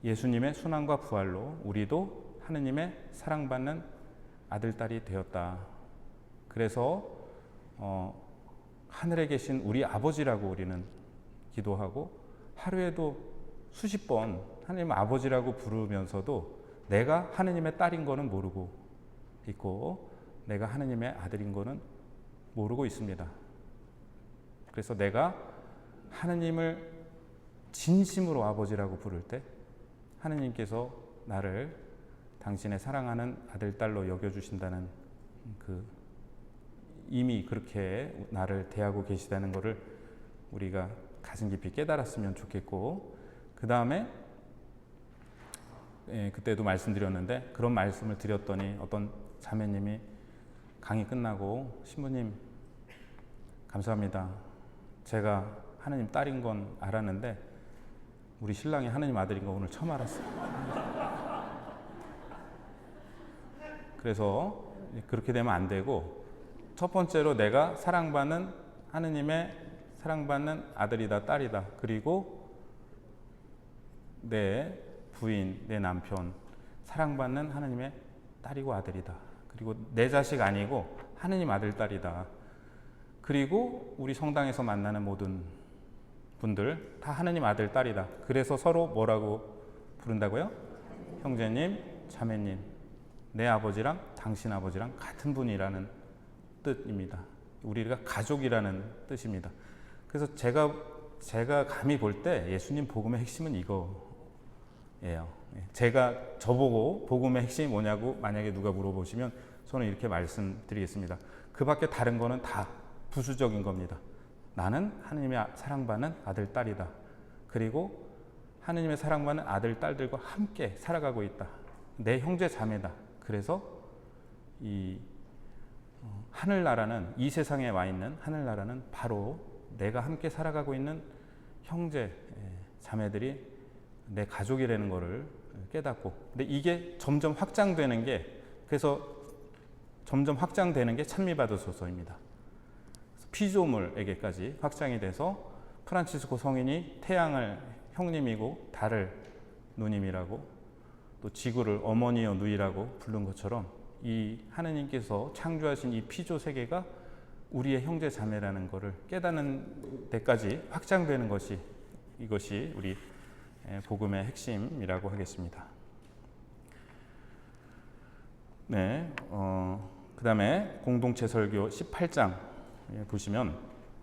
예수님의 순환과 부활로 우리도 하느님의 사랑받는 아들, 딸이 되었다. 그래서 하늘에 계신 우리 아버지라고 우리는 기도하고 하루에도 수십 번 하느님 아버지라고 부르면서도 내가 하느님의 딸인 거는 모르고 있고 내가 하느님의 아들인 거는 모르고 있습니다. 그래서 내가 하느님을 진심으로 아버지라고 부를 때 하느님께서 나를 당신의 사랑하는 아들, 딸로 여겨주신다는 이미 그렇게 나를 대하고 계시다는 것을 우리가 가슴 깊이 깨달았으면 좋겠고 그 다음에 그때도 말씀드렸는데 그런 말씀을 드렸더니 어떤 자매님이 강의 끝나고 신부님 감사합니다. 제가 하느님 딸인 건 알았는데 우리 신랑이 하느님 아들인 거 오늘 처음 알았어요. 그래서 그렇게 되면 안 되고 첫 번째로 내가 사랑받는 하느님의 사랑받는 아들이다 딸이다. 그리고 내 부인, 내 남편 사랑받는 하느님의 딸이고 아들이다. 그리고 내 자식 아니고 하느님 아들, 딸이다. 그리고 우리 성당에서 만나는 모든 분들 다 하느님 아들, 딸이다. 그래서 서로 뭐라고 부른다고요? 형제님, 자매님. 내 아버지랑 당신 아버지랑 같은 분이라는 뜻입니다. 우리가 가족이라는 뜻입니다. 그래서 제가 감히 볼 때 예수님 복음의 핵심은 이거예요. 제가 저보고 복음의 핵심이 뭐냐고 만약에 누가 물어보시면 저는 이렇게 말씀드리겠습니다. 그 밖에 다른 거는 다 부수적인 겁니다. 나는 하느님의 사랑받는 아들, 딸이다. 그리고 하느님의 사랑받는 아들, 딸들과 함께 살아가고 있다. 내 형제 자매다. 그래서 이 하늘나라는 이 세상에 와 있는 하늘나라는 바로 내가 함께 살아가고 있는 형제 자매들이 내 가족이라는 것을 깨닫고 근데 이게 점점 확장되는 게 찬미받으소서입니다. 피조물에게까지 확장이 돼서 프란치스코 성인이 태양을 형님이고 달을 누님이라고 또 지구를 어머니여 누이라고 부른 것처럼 이 하느님께서 창조하신 이 피조 세계가 우리의 형제 자매라는 것을 깨닫는 데까지 확장되는 것이 이것이 우리 복음의 핵심이라고 하겠습니다. 네, 그 다음에 공동체 설교 18장 보시면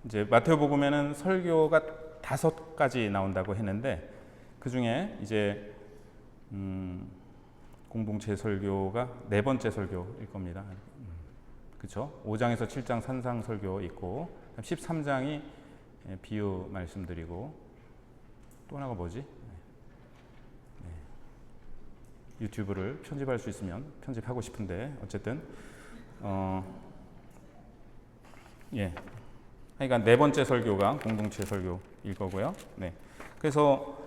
이제 마태복음에는 설교가 5가지 나온다고 했는데 그 중에 이제 공동체 설교가 4번째 설교일 겁니다. 그렇죠? 5장에서 7장 산상 설교 있고 13장이 비유 말씀드리고 또 하나가 뭐지? 유튜브를 편집할 수 있으면 편집하고 싶은데 어쨌든 그러니까 4번째 설교가 공동체 설교일 거고요. 네. 그래서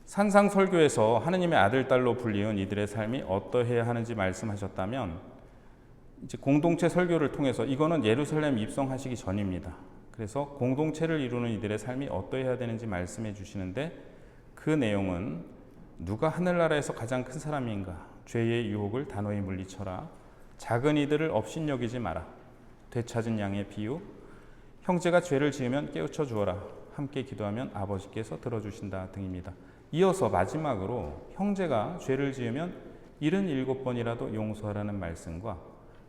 산상 설교에서 하느님의 아들, 딸로 불리운 이들의 삶이 어떠해야 하는지 말씀하셨다면 이제 공동체 설교를 통해서 이거는 예루살렘 입성하시기 전입니다. 그래서 공동체를 이루는 이들의 삶이 어떠해야 되는지 말씀해 주시는데 그 내용은 누가 하늘나라에서 가장 큰 사람인가, 죄의 유혹을 단호히 물리쳐라. 작은 이들을 업신여기지 마라. 되찾은 양의 비유. 형제가 죄를 지으면 깨우쳐 주어라. 함께 기도하면 아버지께서 들어주신다 등입니다. 이어서 마지막으로 형제가 죄를 지으면 77번이라도 용서하라는 말씀과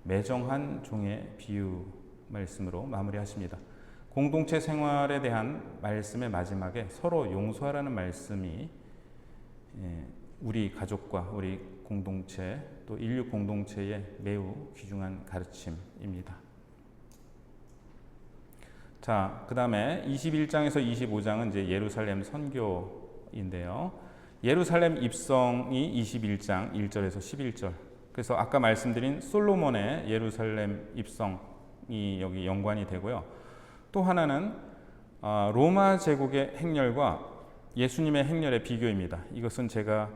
매정한 종의 비유 말씀으로 마무리하십니다. 공동체 생활에 대한 말씀의 마지막에 서로 용서하라는 말씀이 우리 가족과 우리 공동체 또 인류 공동체의 매우 귀중한 가르침입니다. 자, 그 다음에 21장에서 25장은 이제 예루살렘 선교인데요. 예루살렘 입성이 21장 1절에서 11절. 그래서 아까 말씀드린 솔로몬의 예루살렘 입성이 여기 연관이 되고요. 또 하나는 로마 제국의 행렬과 예수님의 행렬의 비교입니다. 이것은 제가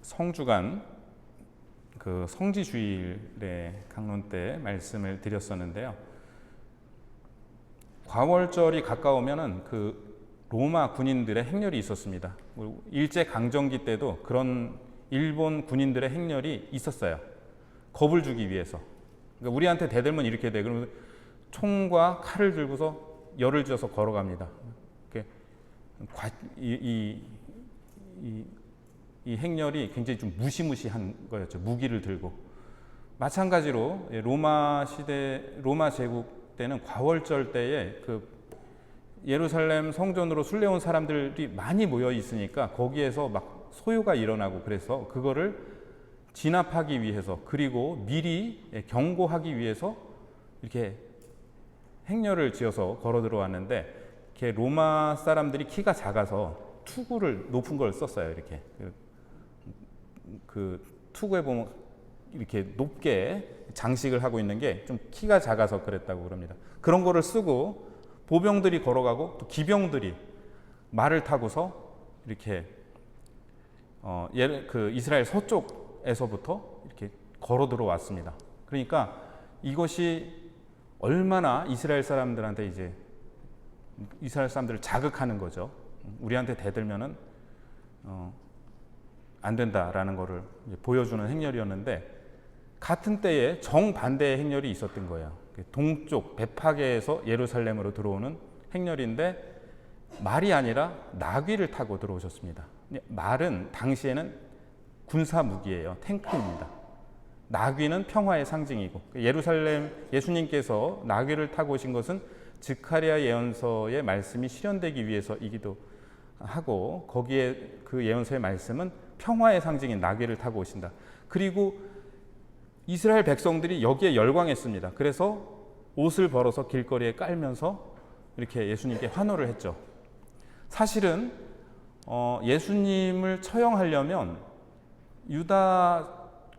성주간 그 성지주일의 강론 때 말씀을 드렸었는데요. 과월절이 가까우면은 그 로마 군인들의 행렬이 있었습니다. 일제 강점기 때도 그런 일본 군인들의 행렬이 있었어요. 겁을 주기 위해서. 그러니까 우리한테 대들면 이렇게 돼. 그러면 총과 칼을 들고서 열을 지어서 걸어갑니다. 이 행렬이 굉장히 좀 무시무시한 거였죠. 무기를 들고. 마찬가지로 로마 제국 때는 과월절 때에 그 예루살렘 성전으로 순례온 사람들이 많이 모여 있으니까 거기에서 막 소요가 일어나고 그래서 그거를 진압하기 위해서 그리고 미리 경고하기 위해서 이렇게 행렬을 지어서 걸어 들어왔는데 이렇게 로마 사람들이 키가 작아서 투구를 높은 걸 썼어요. 이렇게 그 투구에 보면 이렇게 높게 장식을 하고 있는 게 좀 키가 작아서 그랬다고 그럽니다. 그런 거를 쓰고 보병들이 걸어가고 또 기병들이 말을 타고서 이렇게 그 이스라엘 서쪽에서부터 이렇게 걸어 들어왔습니다. 그러니까 이것이 얼마나 이스라엘 사람들한테 이제 이스라엘 사람들을 자극하는 거죠. 우리한테 대들면은 안 된다라는 것을 보여주는 행렬이었는데 같은 때에 정반대의 행렬이 있었던 거예요. 동쪽 베파게에서 예루살렘으로 들어오는 행렬인데 말이 아니라 나귀를 타고 들어오셨습니다. 말은 당시에는 군사 무기예요. 탱크입니다. 나귀는 평화의 상징이고 예수님께서 나귀를 타고 오신 것은 스가랴 예언서의 말씀이 실현되기 위해서이기도 하고 거기에 그 예언서의 말씀은 평화의 상징인 나귀를 타고 오신다. 그리고 이스라엘 백성들이 여기에 열광했습니다. 그래서 옷을 벌어서 길거리에 깔면서 이렇게 예수님께 환호를 했죠. 사실은 예수님을 처형하려면 유다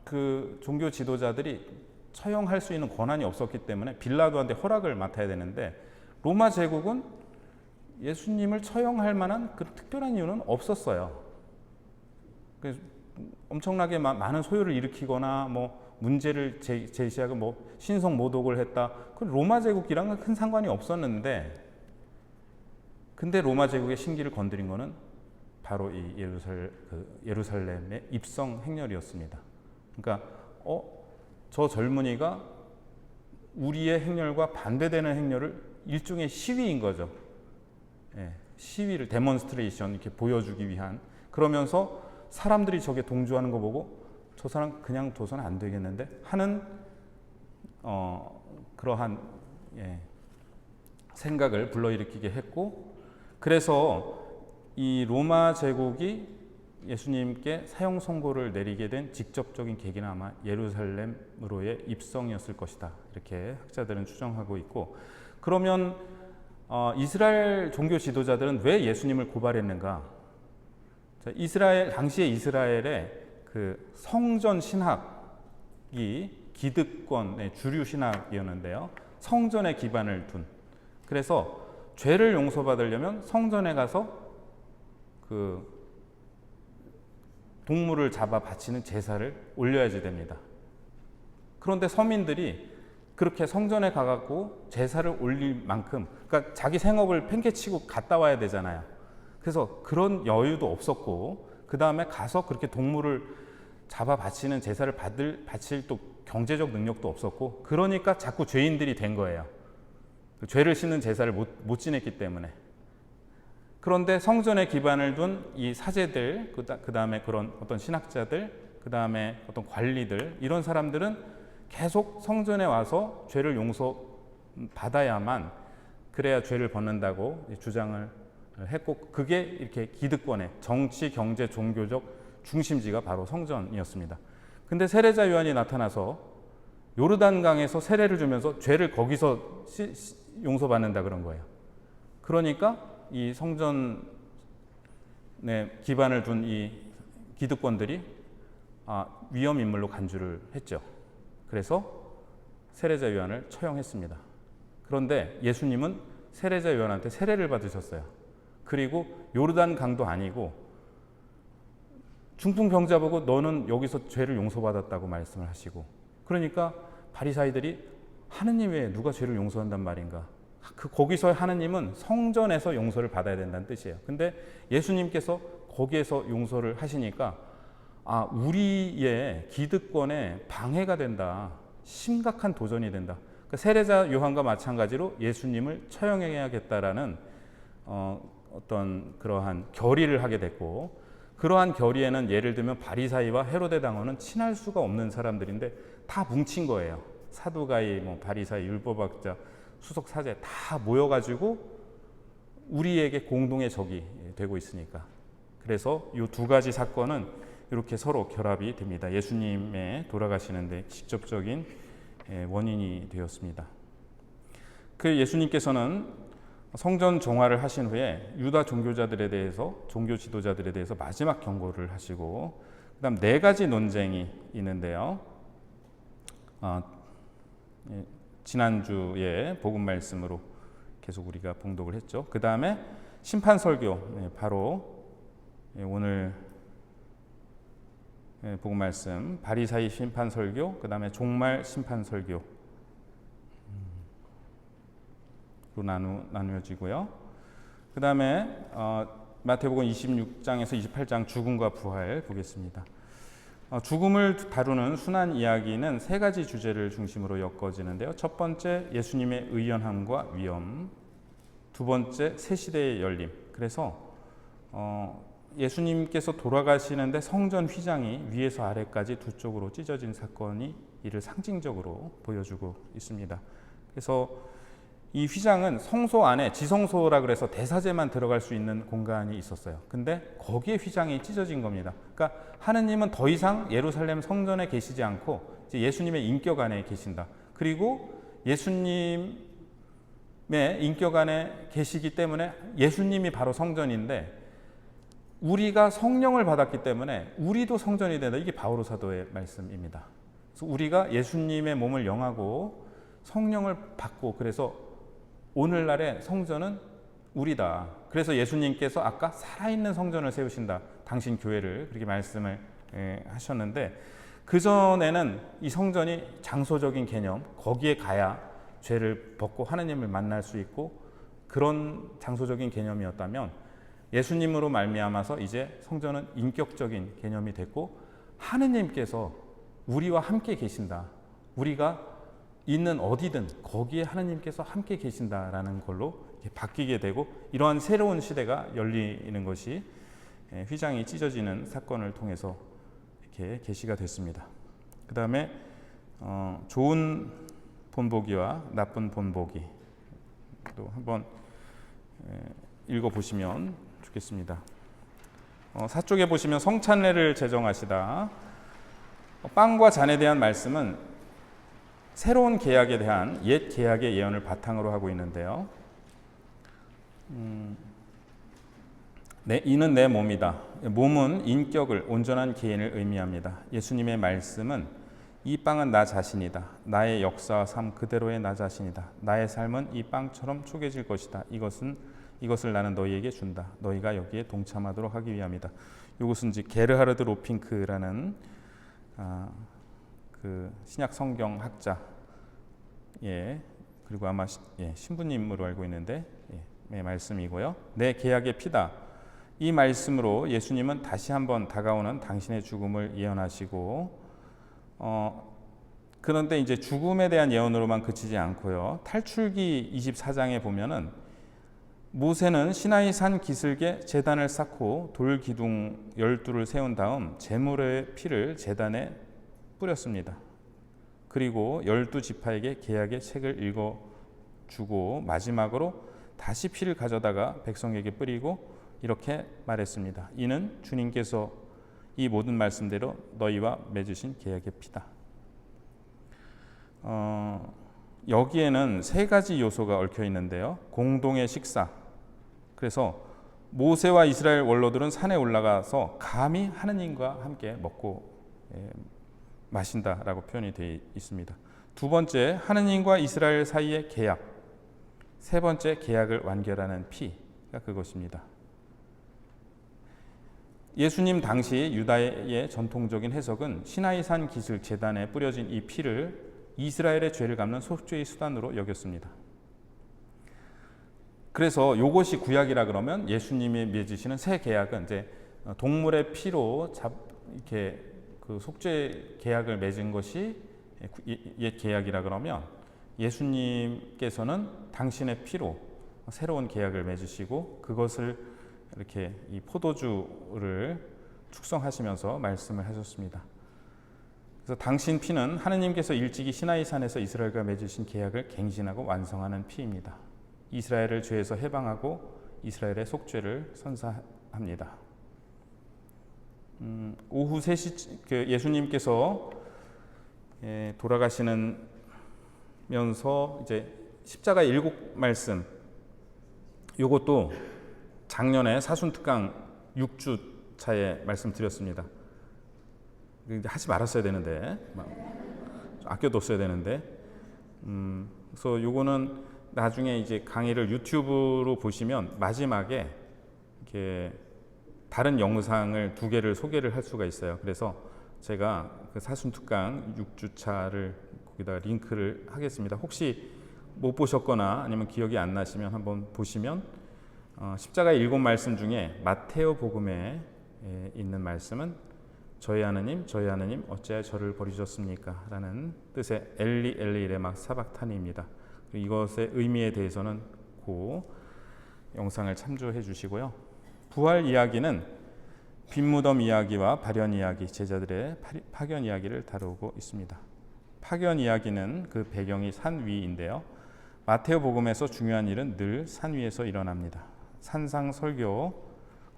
그 종교 지도자들이 처형할 수 있는 권한이 없었기 때문에 빌라도한테 허락을 맡아야 되는데 로마 제국은 예수님을 처형할 만한 그 특별한 이유는 없었어요. 그래서 엄청나게 많은 소요를 일으키거나 뭐 문제를 제시하고 뭐 신성 모독을 했다. 그 로마 제국이랑은 큰 상관이 없었는데, 근데 로마 제국의 심기를 건드린 거는 바로 이 예루살렘의 입성 행렬이었습니다. 그러니까 저 젊은이가 우리의 행렬과 반대되는 행렬을 일종의 시위인 거죠. 시위를 데몬스트레이션 이렇게 보여주기 위한. 그러면서 사람들이 저게 동조하는 거 보고 저 사람 그냥 둬서는 안 되겠는데 하는 그러한 생각을 불러일으키게 했고, 그래서 이 로마 제국이 예수님께 사형 선고를 내리게 된 직접적인 계기는 아마 예루살렘으로의 입성이었을 것이다. 이렇게 학자들은 추정하고 있고, 그러면 이스라엘 종교 지도자들은 왜 예수님을 고발했는가? 당시의 이스라엘의 그 성전 신학이 기득권의 주류 신학이었는데요. 성전에 기반을 둔. 그래서 죄를 용서받으려면 성전에 가서 그 동물을 잡아 바치는 제사를 올려야지 됩니다. 그런데 서민들이 그렇게 성전에 가갖고 제사를 올릴 만큼, 그러니까 자기 생업을 팽개치고 갔다 와야 되잖아요. 그래서 그런 여유도 없었고, 그 다음에 가서 그렇게 동물을 잡아 바치는 제사를 바칠 또 경제적 능력도 없었고, 그러니까 자꾸 죄인들이 된 거예요. 죄를 씻는 제사를 못 지냈기 때문에. 그런데 성전에 기반을 둔 이 사제들, 그 다음에 그런 어떤 신학자들, 그 다음에 어떤 관리들, 이런 사람들은 계속 성전에 와서 죄를 용서받아야만 그래야 죄를 벗는다고 주장을 했고, 그게 이렇게 기득권의 정치, 경제, 종교적 중심지가 바로 성전이었습니다. 근데 세례자 요한이 나타나서 요르단강에서 세례를 주면서 죄를 거기서 용서받는다 그런 거예요. 그러니까 이 성전에 기반을 둔 이 기득권들이 위험 인물로 간주를 했죠. 그래서 세례자 요한을 처형했습니다. 그런데 예수님은 세례자 요한한테 세례를 받으셨어요. 그리고 요르단 강도 아니고 중풍병자 보고 너는 여기서 죄를 용서받았다고 말씀을 하시고, 그러니까 바리사이들이 하느님 외에 누가 죄를 용서한단 말인가? 거기서 하느님은 성전에서 용서를 받아야 된다는 뜻이에요. 근데 예수님께서 거기에서 용서를 하시니까 우리의 기득권에 방해가 된다. 심각한 도전이 된다. 그러니까 세례자 요한과 마찬가지로 예수님을 처형해야겠다라는 어떤 그러한 결의를 하게 됐고, 그러한 결의에는 예를 들면 바리사이와 헤로데 당원은 친할 수가 없는 사람들인데 다 뭉친 거예요. 사두가이, 바리사이, 율법학자, 수석 사제 다 모여가지고 우리에게 공동의 적이 되고 있으니까. 그래서 이 두 가지 사건은 이렇게 서로 결합이 됩니다. 예수님의 돌아가시는데 직접적인 원인이 되었습니다. 그 예수님께서는 성전 정화를 하신 후에 유다 종교자들에 대해서, 종교 지도자들에 대해서 마지막 경고를 하시고, 그다음 4가지 논쟁이 있는데요. 지난주에 복음 말씀으로 계속 우리가 봉독을 했죠. 그 다음에 심판 설교, 바로 오늘 복음 말씀 바리사이 심판 설교, 그 다음에 종말 심판 설교 로 나누어지고요. 그 다음에 마태복음 26장에서 28장 죽음과 부활 보겠습니다. 죽음을 다루는 순환 이야기는 3가지 주제를 중심으로 엮어지는데요. 첫 번째, 예수님의 의연함과 위엄. 두 번째, 새 시대의 열림. 그래서 예수님께서 돌아가시는데 성전 휘장이 위에서 아래까지 두 쪽으로 찢어진 사건이 이를 상징적으로 보여주고 있습니다. 그래서 이 휘장은 성소 안에, 지성소라 그래서 대사제만 들어갈 수 있는 공간이 있었어요. 근데 거기에 휘장이 찢어진 겁니다. 그러니까 하느님은 더 이상 예루살렘 성전에 계시지 않고 이제 예수님의 인격 안에 계신다. 그리고 예수님의 인격 안에 계시기 때문에 예수님이 바로 성전인데, 우리가 성령을 받았기 때문에 우리도 성전이 된다. 이게 바오로 사도의 말씀입니다. 그래서 우리가 예수님의 몸을 영하고 성령을 받고, 그래서 오늘날의 성전은 우리다. 그래서 예수님께서 아까 살아있는 성전을 세우신다. 당신 교회를 그렇게 말씀을 하셨는데, 그전에는 이 성전이 장소적인 개념, 거기에 가야 죄를 벗고 하느님을 만날 수 있고 그런 장소적인 개념이었다면, 예수님으로 말미암아서 이제 성전은 인격적인 개념이 됐고 하느님께서 우리와 함께 계신다. 우리가 있는 어디든 거기에 하나님께서 함께 계신다라는 걸로 바뀌게 되고, 이러한 새로운 시대가 열리는 것이 휘장이 찢어지는 사건을 통해서 이렇게 계시가 됐습니다. 그 다음에 좋은 본보기와 나쁜 본보기 또 한번 읽어보시면 좋겠습니다. 4쪽에 보시면 성찬례를 제정하시다. 빵과 잔에 대한 말씀은 새로운 계약에 대한 옛 계약의 예언을 바탕으로 하고 있는데요. 이는 내 몸이다. 몸은 인격을, 온전한 개인을 의미합니다. 예수님의 말씀은 이 빵은 나 자신이다. 나의 역사와 삶 그대로의 나 자신이다. 나의 삶은 이 빵처럼 쪼개질 것이다. 이것을 나는 너희에게 준다. 너희가 여기에 동참하도록 하기 위함이다. 이것은 이제 게르하르드 로핑크라는 그 신약 성경 학자, 그리고 아마 신부님으로 알고 있는데 말씀이고요. 내 계약의 피다. 이 말씀으로 예수님은 다시 한번 다가오는 당신의 죽음을 예언하시고 그런데 이제 죽음에 대한 예언으로만 그치지 않고요. 탈출기 24장에 보면은 모세는 시나이산 기슭에 제단을 쌓고 돌 기둥 12를 세운 다음 제물의 피를 제단에 뿌렸습니다. 그리고 12지파에게 계약의 책을 읽어주고 마지막으로 다시 피를 가져다가 백성에게 뿌리고 이렇게 말했습니다. 이는 주님께서 이 모든 말씀대로 너희와 맺으신 계약의 피다. 여기에는 세 가지 요소가 얽혀 있는데요. 공동의 식사. 그래서 모세와 이스라엘 원로들은 산에 올라가서 감히 하느님과 함께 먹고 마신다라고 표현이 되어 있습니다. 두 번째, 하느님과 이스라엘 사이의 계약. 세 번째, 계약을 완결하는 피가 그것입니다. 예수님 당시 유다의 전통적인 해석은 시나이산 기슭 제단에 뿌려진 이 피를 이스라엘의 죄를 갚는 속죄의 수단으로 여겼습니다. 그래서 이것이 구약이라 그러면 예수님이 맺으시는 새 계약은 이제 동물의 피로 이렇게 그 속죄 계약을 맺은 것이 옛 계약이라 그러면 예수님께서는 당신의 피로 새로운 계약을 맺으시고 그것을 이렇게 이 포도주를 축성하시면서 말씀을 하셨습니다. 그래서 당신 피는 하느님께서 일찍이 시나이산에서 이스라엘과 맺으신 계약을 갱신하고 완성하는 피입니다. 이스라엘을 죄에서 해방하고 이스라엘의 속죄를 선사합니다. 오후 3시 예수님께서 돌아가시면서 이제 십자가 7말씀 이것도 작년에 사순특강 6주차에 말씀드렸습니다. 하지 말았어야 되는데 아껴뒀어야 되는데 그래서 요거는 나중에 이제 강의를 유튜브로 보시면 마지막에 이렇게 다른 영상을 2개를 소개를 할 수가 있어요. 그래서 제가 그 사순특강 6주차를 거기다가 링크를 하겠습니다. 혹시 못 보셨거나 아니면 기억이 안 나시면 한번 보시면 십자가의 7말씀 중에 마테오 복음에 있는 말씀은 저희 하느님 어찌하여 저를 버리셨습니까? 라는 뜻의 엘리 엘리 레막 사박타니입니다. 이것의 의미에 대해서는 그 영상을 참조해 주시고요. 부활 이야기는 빈무덤 이야기와 발현 이야기, 제자들의 파견 이야기를 다루고 있습니다. 파견 이야기는 그 배경이 산 위인데요. 마테오 복음에서 중요한 일은 늘 산 위에서 일어납니다. 산상 설교,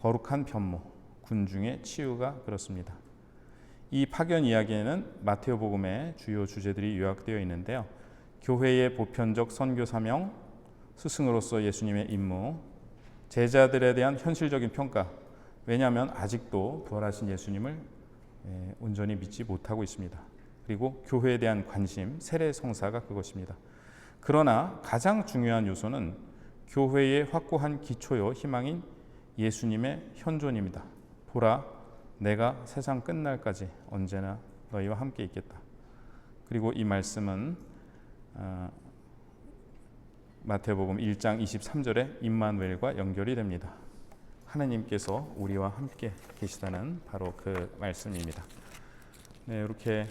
거룩한 변모, 군중의 치유가 그렇습니다. 이 파견 이야기에는 마테오 복음의 주요 주제들이 요약되어 있는데요. 교회의 보편적 선교 사명, 스승으로서 예수님의 임무, 제자들에 대한 현실적인 평가. 왜냐하면 아직도 부활하신 예수님을 온전히 믿지 못하고 있습니다. 그리고 교회에 대한 관심, 세례 성사가 그것입니다. 그러나 가장 중요한 요소는 교회의 확고한 기초요 희망인 예수님의 현존입니다. 보라, 내가 세상 끝날까지 언제나 너희와 함께 있겠다. 그리고 이 말씀은 마태복음 1장 23절에 임마누엘과 연결이 됩니다. 하나님께서 우리와 함께 계시다는 바로 그 말씀입니다. 네, 이렇게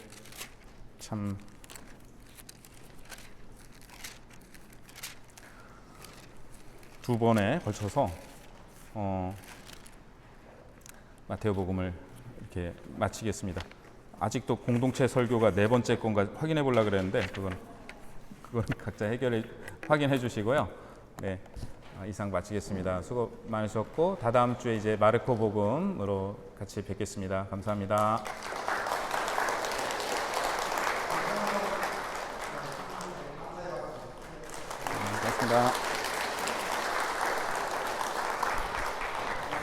참 두 번에 걸쳐서 마태복음을 이렇게 마치겠습니다. 아직도 공동체 설교가 4번째 건가 확인해 보려고 그랬는데 그건 각자 확인해 주시고요. 네, 이상 마치겠습니다. 수고 많으셨고 다다음 주에 이제 마르코 복음으로 같이 뵙겠습니다. 감사합니다. 고맙습니다.